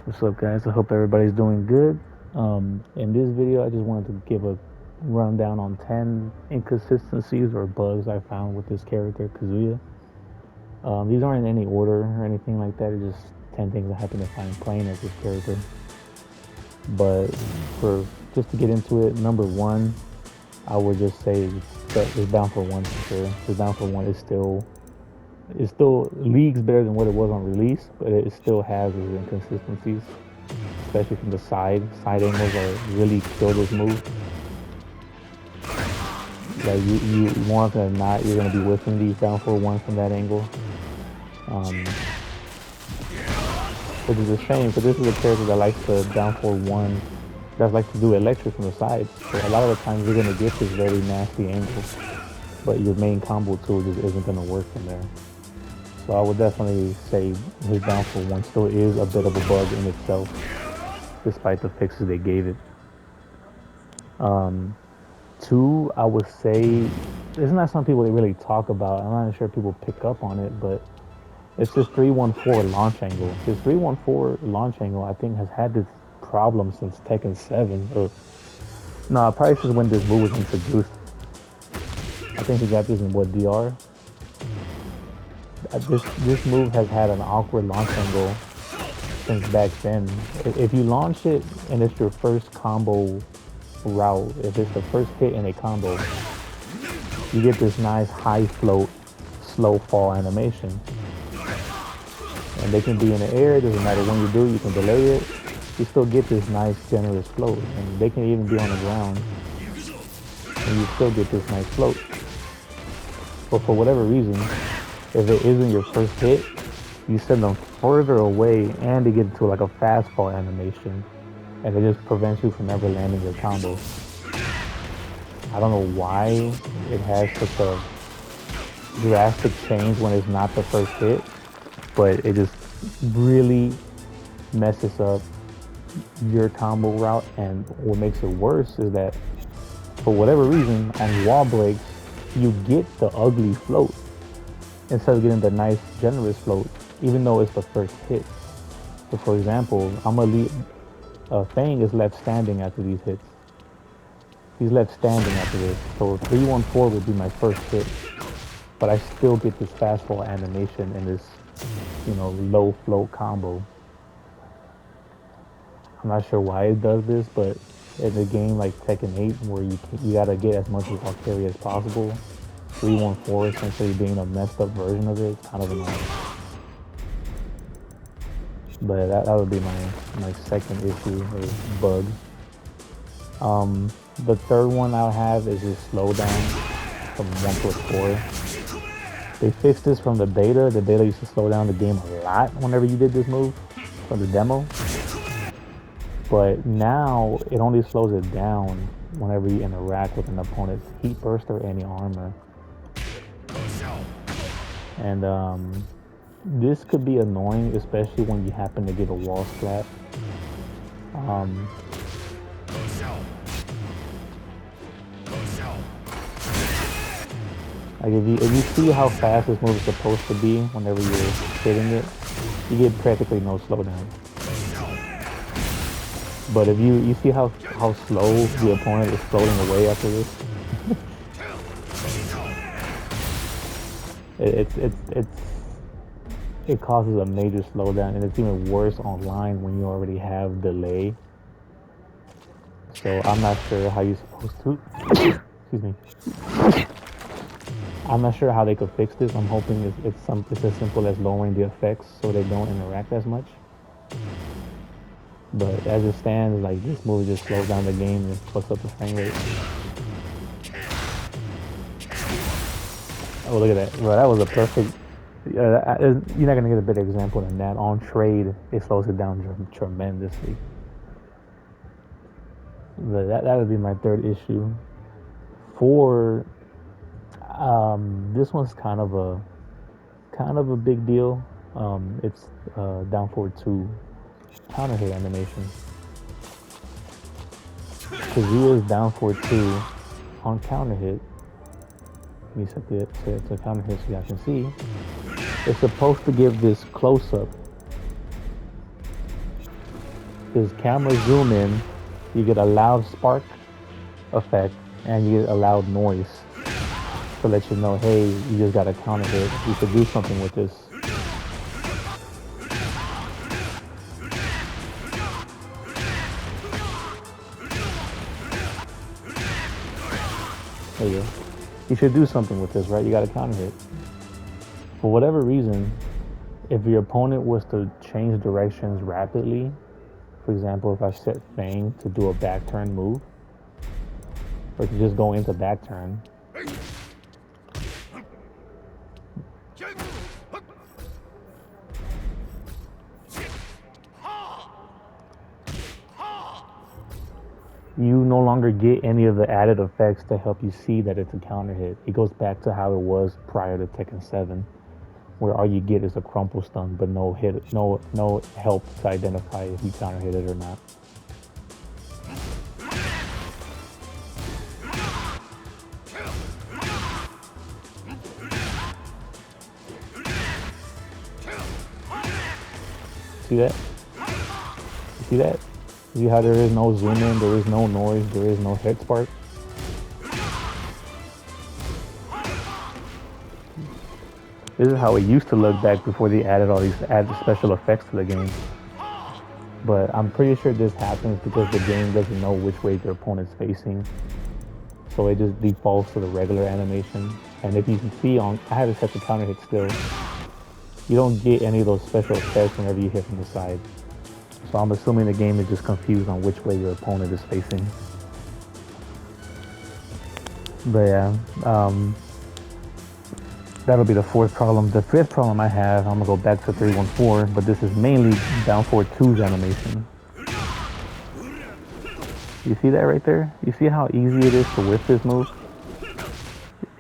What's up, guys? I hope everybody's doing good. In this video, I just wanted to give a rundown on 10 inconsistencies or bugs I found with this character, Kazuya. These aren't in any order or anything like that. It's just 10 things I happen to find playing as this character. But for just to get into it, number one, I would just say it's down for one for sure. It's down for one. It's still leagues better than what it was on release, but it still has its inconsistencies, especially from the side. Side angles are really kill this move. Like you more often than not, you're gonna be whiffing these down for one from that angle, um, which is a shame because this is a character that likes to down for one, that likes to do electric from the sides. So a lot of the times you're gonna get this very nasty angle, but your main combo tool just isn't gonna work from there. So I would definitely say his down for one still is a bit of a bug in itself, despite the fixes they gave it. Um, Two, I would say, it's not something people really talk about. I'm not sure people pick up on it, but it's this 314 launch angle. This 314 launch angle, I think, has had this problem since Tekken 7. Or, no, probably since when this move was introduced. I think he got this in what, DR? This move has had an awkward launch angle since back then. If you launch it and it's your first combo route, if it's the first hit in a combo, you get this nice high float, slow fall animation. And they can be in the air, it doesn't matter when you do, you can delay it. You still get this nice generous float. And they can even be on the ground and you still get this nice float. But for whatever reason, if it isn't your first hit, you send them further away and they get into like a fast fall animation. And it just prevents you from ever landing your combo. I don't know why it has such a drastic change when it's not the first hit, but it just really messes up your combo route. And what makes it worse is that for whatever reason, on wall breaks, you get the ugly float instead of getting the nice generous float, even though it's the first hit. So for example, I'm gonna leave, Fang is left standing after these hits. He's left standing after this. So 314 would be my first hit. But I still get this fast fall animation and this, low float combo. I'm not sure why it does this, but in a game like Tekken 8, where you gotta get as much of carry as possible, 314 essentially being a messed up version of it, it's kind of annoying. But that would be my second issue or bug. The third one I'll have is this slowdown from 1+4. They fixed this from the beta. The beta used to slow down the game a lot whenever you did this move from the demo. But now it only slows it down whenever you interact with an opponent's heat burst or any armor. And this could be annoying, especially when you happen to get a wall splat. Um, like if you see how fast this move is supposed to be whenever you're hitting it, you get practically no slowdown. But if you see how slow the opponent is floating away after this, it's it causes a major slowdown, and it's even worse online when you already have delay. So I'm not sure how you're supposed to. Excuse me. I'm not sure how they could fix this. I'm hoping it's as simple as lowering the effects so they don't interact as much. But as it stands, like this movie just slows down the game and fucks up the frame rate. Oh, look at that! Bro, that was a perfect. You're not gonna get a better example than that. On trade, it slows it down tremendously. But that would be my third issue. Four, this one's kind of a big deal. It's down forward two counter hit animation. Kazuya's down forward two on counter hit. Let me set it to counter hit so y'all can see. It's supposed to give this close up This camera zoom in, you get a loud spark effect, and you get a loud noise to let you know, hey, you just got a counter hit. You should do something with this. There you go. You should do something with this, right? You got a counter hit. For whatever reason, if your opponent was to change directions rapidly, for example, if I set Fang to do a back turn move, or to just go into back turn, you no longer get any of the added effects to help you see that it's a counter hit. It goes back to how it was prior to Tekken 7, where all you get is a crumple stun, but no hit, no help to identify if you counter hit it or not. See that? You see that? See how there is no zoom in, there is no noise, there is no head spark? This is how it used to look back before they added all these added special effects to the game. But I'm pretty sure this happens because the game doesn't know which way your opponent's facing. So it just defaults to the regular animation. And if you can see on, I have it set to counter hit still. You don't get any of those special effects whenever you hit from the side. So I'm assuming the game is just confused on which way your opponent is facing. But yeah, that'll be the fourth problem. The fifth problem I have, I'm gonna go back to 314, but this is mainly down forward 2's animation. You see that right there? You see how easy it is to whiff this move?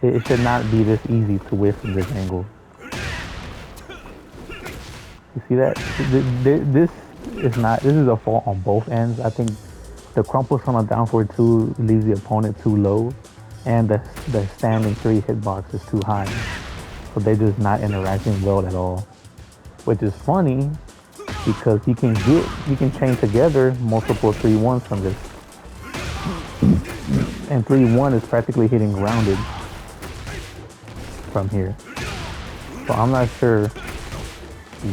It should not be this easy to whiff from this angle. You see that? This is a fault on both ends. I think the crumple stun on down forward 2 leaves the opponent too low, and the standing 3 hitbox is too high. So they're just not interacting well at all. Which is funny because you can chain together multiple 3-1s from this. And 3-1 is practically hitting grounded from here. So I'm not sure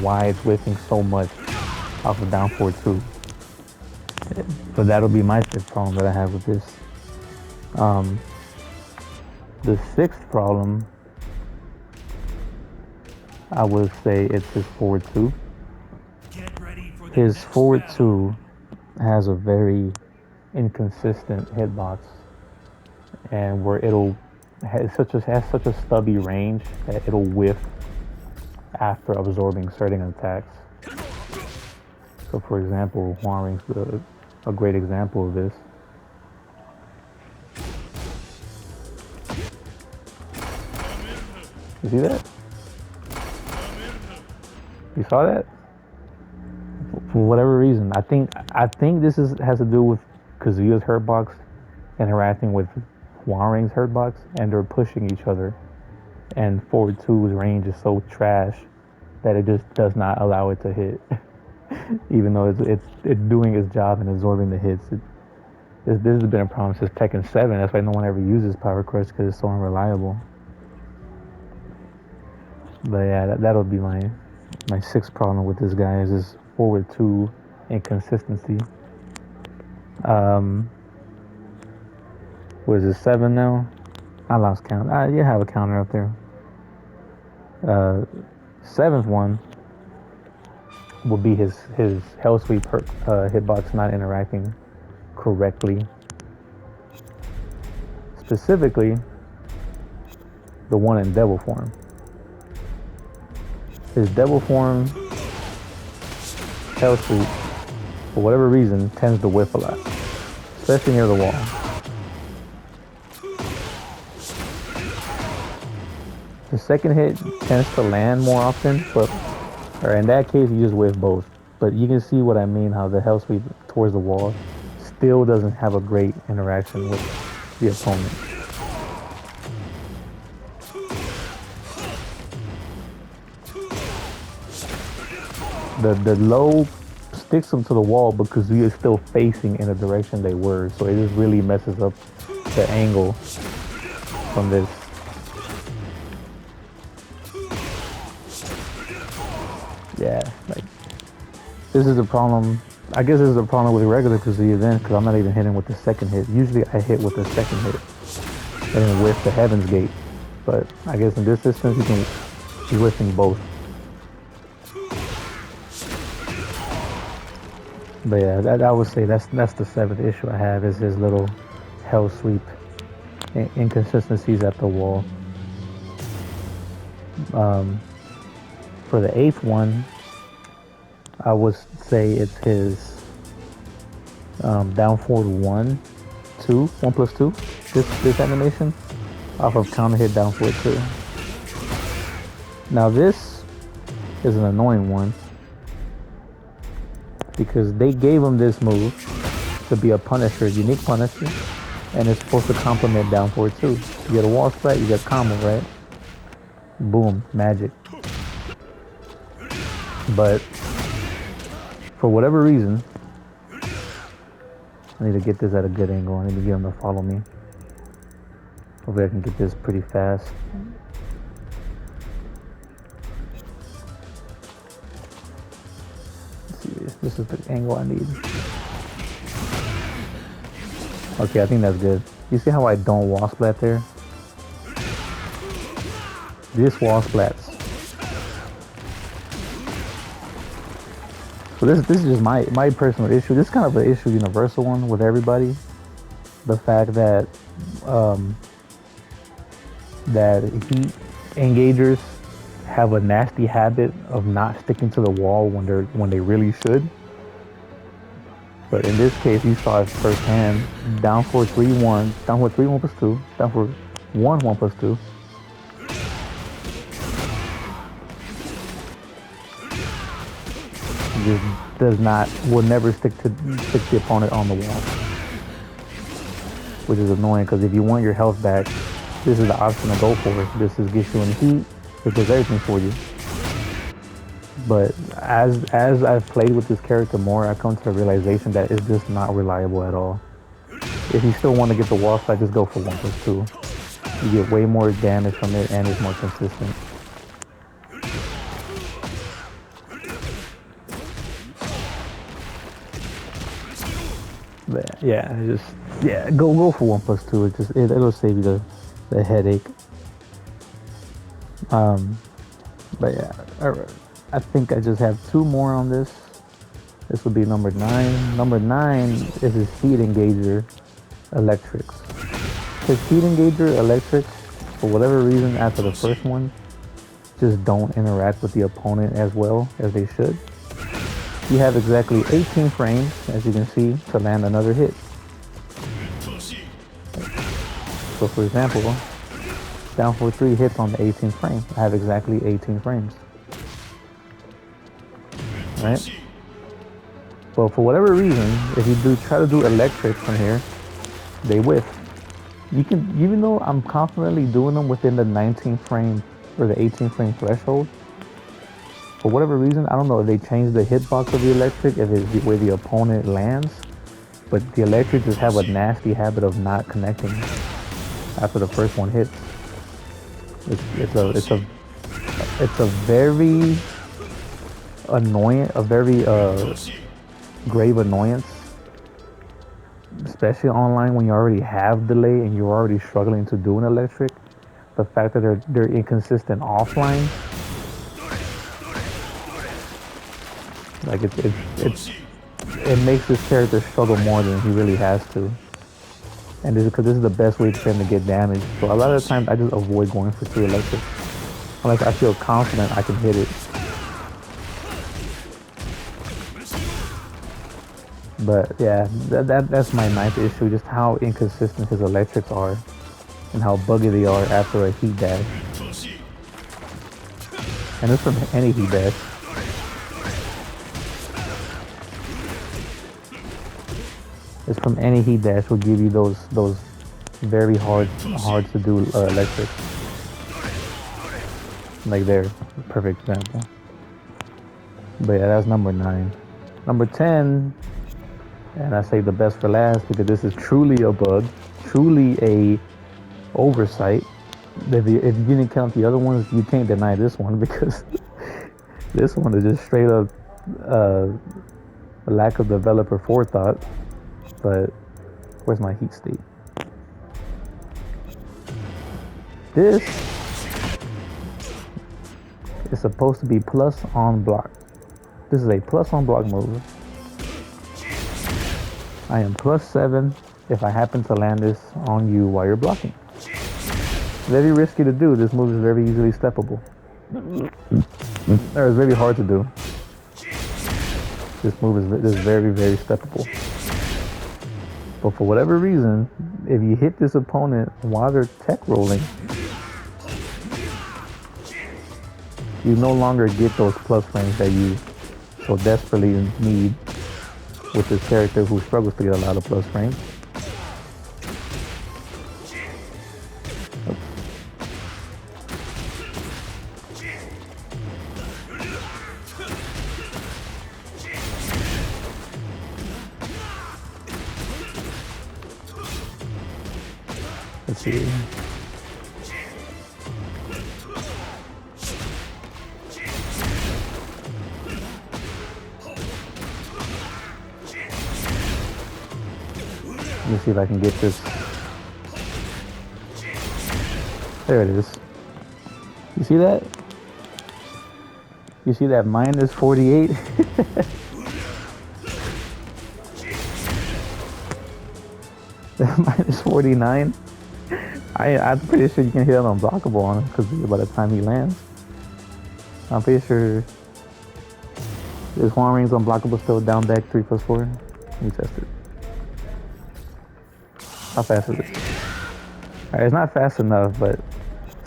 why it's whiffing so much off of down forward 2. But that'll be my fifth problem that I have with this. The sixth problem, I would say it's his forward 2. His forward 2 has a very inconsistent hitbox, and where has such a stubby range that it'll whiff after absorbing certain attacks. So for example, Huanring's a great example of this. You see that? You saw that? For whatever reason, I think this has to do with Kazuya's hurt box interacting with Huanring's hurt box, and they're pushing each other. And forward 2's range is so trash that it just does not allow it to hit, even though it's doing its job and absorbing the hits. This has been a problem since Tekken 7. That's why no one ever uses Power Crush, because it's so unreliable. But yeah, that'll be my sixth problem with this guy, is his forward 2 inconsistency. What is it, 7 now? I lost count. You have a counter up there. Seventh one will be his Hell Sweep hitbox not interacting correctly. Specifically, the one in Devil Form. His Devil Form Hell Sweep, for whatever reason, tends to whiff a lot, especially near the wall. The second hit tends to land more often, or in that case, you just whiff both. But you can see what I mean, how the Hell Sweep towards the wall still doesn't have a great interaction with the opponent. The low sticks them to the wall, but Kazuya is still facing in the direction they were. So it just really messes up the angle from this. Yeah, like this is a problem. I guess this is a problem with regular Kazuya then, because I'm not even hitting with the second hit. Usually I hit with the second hit and then whiff the Heaven's Gate. But I guess in this instance, you can be whiffing both. But yeah, I would say that's the seventh issue I have, is his little hell sweep inconsistencies at the wall. For the eighth one, I would say it's his down forward 1, 2, 1 plus 2. This animation off of counter hit down forward 2. Now this is an annoying one because they gave him this move to be a Punisher, unique Punisher, and it's supposed to complement down forward 2. You get a wall splat, you get combo, right? Boom, magic. But for whatever reason, I need to get this at a good angle. I need to get him to follow me. Hopefully I can get this pretty fast. Let's see, this is the angle I need. Okay, I think that's good. You see how I don't wall splat there? This wall splats. So this is just my personal issue. This is kind of an issue, universal one with everybody. The fact that that heat engagers have a nasty habit of not sticking to the wall when they really should. But in this case, you saw it firsthand. Down for 3-1, down for 3-1 plus 2, down for 1-1 plus 2. Just will never stick the opponent on the wall, which is annoying because if you want your health back, this is the option to go for. This is gets you in heat, it does everything for you. But as I've played with this character more, I've come to the realization that it's just not reliable at all. If you still want to get the wall spike, just go for 1 plus 2. You get way more damage from it and it's more consistent. But yeah, go for 1 plus 2. It'll save you the headache. But yeah, alright. I think I just have 2 more on this. This would be number 9. Number 9 is his heat engager electrics. His heat engager electrics, for whatever reason, after the first one, just don't interact with the opponent as well as they should. You have exactly 18 frames, as you can see, to land another hit. So for example, down for 3 hits on the 18th frame. I have exactly 18 frames. Right? Well, for whatever reason, if you try to do electric from here, they whiff. You can, even though I'm confidently doing them within the 19th frame or the 18th frame threshold, for whatever reason, I don't know if they changed the hitbox of the electric, if it's the way the opponent lands, but the electric just have a nasty habit of not connecting after the first one hits. It's a very annoying, a very grave annoyance, especially online when you already have delay and you're already struggling to do an electric. The fact that they're inconsistent offline, like it makes this character struggle more than he really has to. And this is because this is the best way for him to get damage. So a lot of the times I just avoid going for 2 electrics unless I feel confident I can hit it. But yeah, that's my 9th issue, just how inconsistent his electrics are and how buggy they are after a heat dash. And it's from any heat dash. It's from any heat dash will give you those very hard to do electrics. Like there, perfect example. But yeah, that's number 9. Number 10, and I say the best for last because this is truly a bug, truly a oversight. If you didn't count the other ones, you can't deny this one because this one is just straight up uh, lack of developer forethought. But where's my heat state? This is supposed to be plus on block. This is a plus on block move. I am +7 if I happen to land this on you while you're blocking. Very risky to do. This move is very easily steppable. Or it's very hard to do. This move is very, very steppable. But for whatever reason, if you hit this opponent while they're tech rolling, you no longer get those plus frames that you so desperately need with this character who struggles to get a lot of plus frames. Let's see. Let me see if I can get this. There it is. You see that? You see that -48? That -49? I'm pretty sure you can hit it unblockable on him because by the time he lands. I'm pretty sure. Is Juan Rings unblockable still down back 3+4? Let me test it. How fast is it? Alright, it's not fast enough, but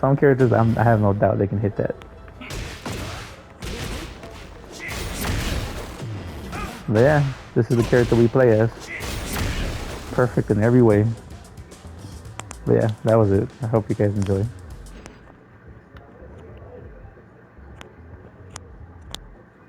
some characters I have no doubt they can hit that. But yeah, this is the character we play as. Perfect in every way. But yeah, that was it. I hope you guys enjoy.